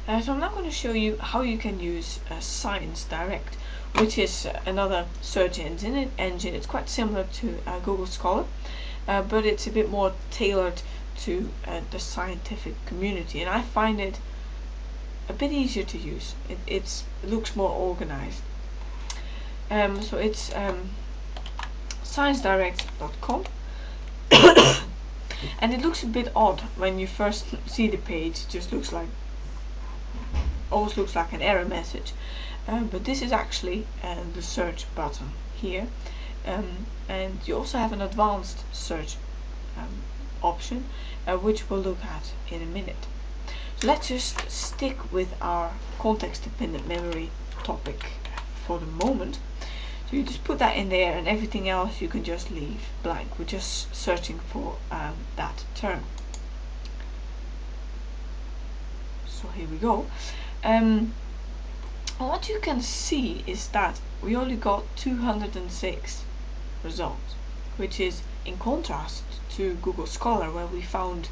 So I'm now going to show you how you can use Science Direct, which is another search engine. It's quite similar to Google Scholar, but it's a bit more tailored to the scientific community, and I find it a bit easier to use. It looks more organized. So it's sciencedirect.com. And it looks a bit odd when you first see the page. It just almost looks like an error message, but this is actually the search button here, and you also have an advanced search option, which we'll look at in a minute. So let's just stick with our context dependent memory topic for the moment. So you just put that in there, and everything else you can just leave blank. We're just searching for that term. So here we go. What you can see is that we only got 206 results, which is in contrast to Google Scholar, where we found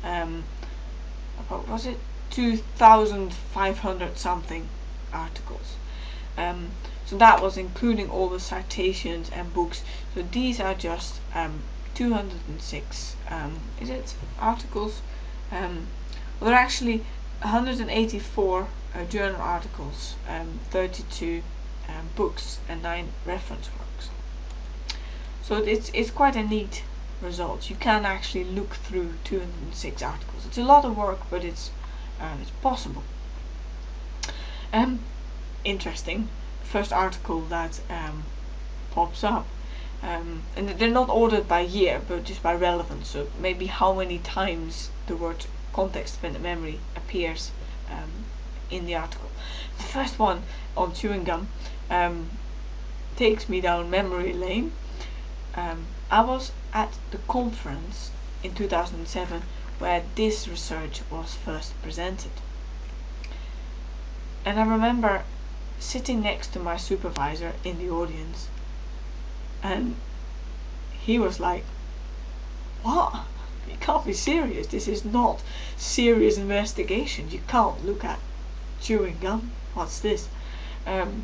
about, was it 2,500 something articles. So that was including all the citations and books. So these are just 206 is it articles? Well, they're actually 184 journal articles, 32 books, and 9 reference works. So it's quite a neat result. You can actually look through 206 articles. It's a lot of work, but it's possible. Interesting. First article that pops up, and they're not ordered by year, but just by relevance. So maybe how many times the word context dependent memory appears in the article. The first one on chewing gum takes me down memory lane. I was at the conference in 2007 where this research was first presented, and I remember sitting next to my supervisor in the audience, and he was like, "What? You can't be serious. This is not serious investigation. You can't look at chewing gum. What's this?" And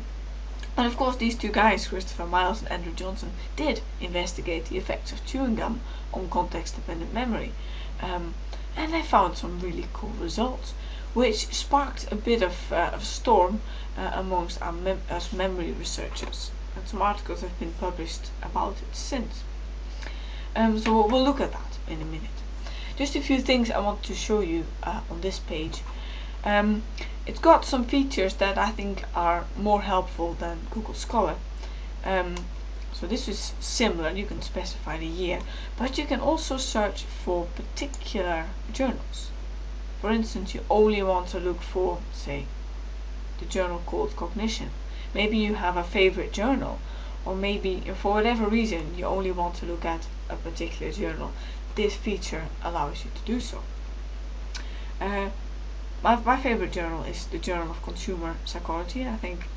of course, these two guys, Christopher Miles and Andrew Johnson, did investigate the effects of chewing gum on context-dependent memory, and they found some really cool results, which sparked a bit of a storm amongst us memory researchers, and some articles have been published about it since. So we'll look at that in a minute. Just a few things I want to show you on this page. It's got some features that I think are more helpful than Google Scholar. So this is similar. You can specify the year, but you can also search for particular journals. For instance, you only want to look for, say, the journal called Cognition. Maybe you have a favorite journal, or maybe for whatever reason you only want to look at a particular journal. This feature allows you to do so. My favorite journal is the Journal of Consumer Psychology. I think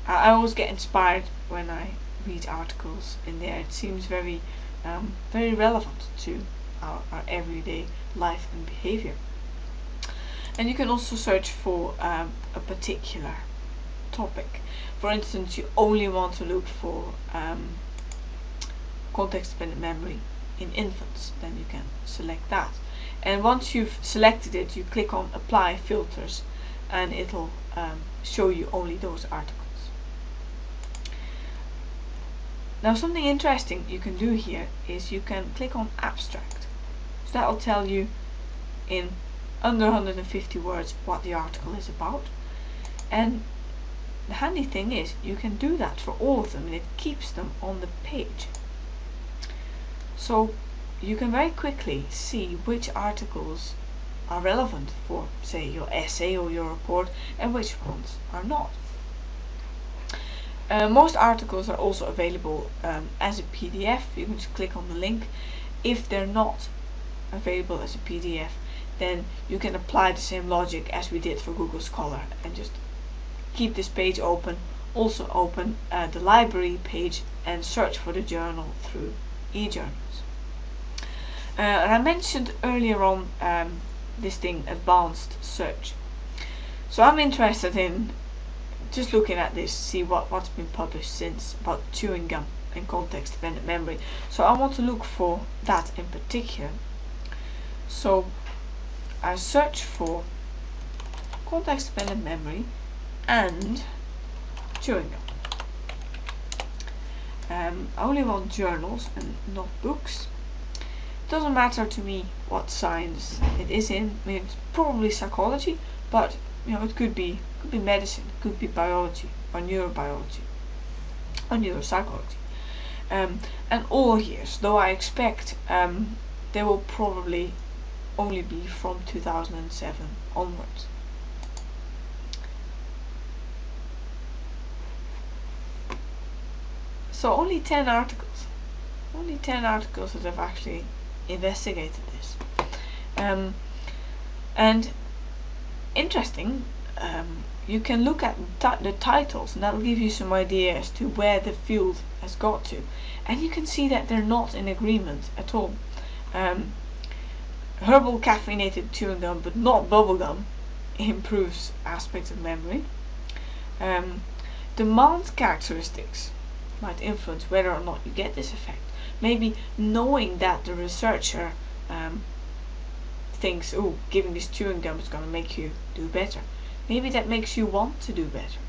I always get inspired when I read articles in there. It seems very relevant to our everyday life and behavior. And you can also search for a particular topic. For instance, you only want to look for context-dependent memory in infants, then you can select that. And once you've selected it, you click on Apply Filters, and it'll show you only those articles. Now, something interesting you can do here is you can click on Abstract. So that'll tell you in under 150 words what the article is about. And the handy thing is you can do that for all of them, and it keeps them on the page. So you can very quickly see which articles are relevant for, say, your essay or your report, and which ones are not. Most articles are also available as a PDF. You can just click on the link. If they're not available as a PDF, then you can apply the same logic as we did for Google Scholar and just keep this page open. Also open the library page and search for the journal through eJournals. And I mentioned earlier on this thing, advanced search. So I'm interested in just looking at this, see what's been published since about chewing gum and context-dependent memory. So I want to look for that in particular. So I search for context-dependent memory and chewing gum. I only want journals and not books. It doesn't matter to me what science it is in. I mean, it's probably psychology, but it could be medicine, it could be biology or neurobiology or neuropsychology, and all years. Though I expect they will probably only be from 2007 onwards. So only 10 articles that have actually investigated this. And interesting, you can look at the titles and that will give you some idea as to where the field has got to, and you can see that they're not in agreement at all. Herbal caffeinated chewing gum but not bubblegum improves aspects of memory. Demand characteristics might influence whether or not you get this effect. Maybe knowing that the researcher thinks, oh, giving this chewing gum is going to make you do better. Maybe that makes you want to do better.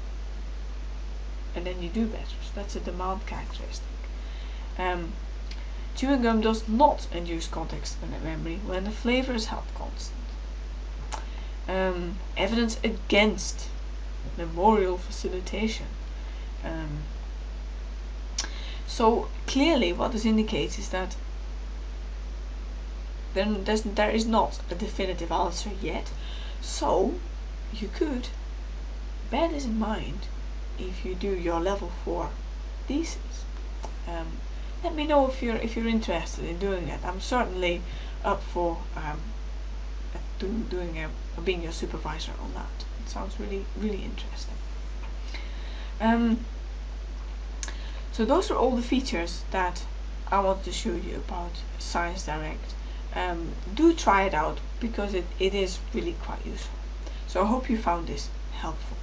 And then you do better. So that's a demand characteristic. Chewing gum does not induce context-dependent memory when the flavor is held constant. Evidence against memorial facilitation. So clearly what this indicates is that there is not a definitive answer yet. So you could bear this in mind if you do your level 4 thesis. Let me know if you're interested in doing that. I'm certainly up for being your supervisor on that. It sounds really, really interesting. So those are all the features that I wanted to show you about Science Direct. Do try it out because it is really quite useful. So I hope you found this helpful.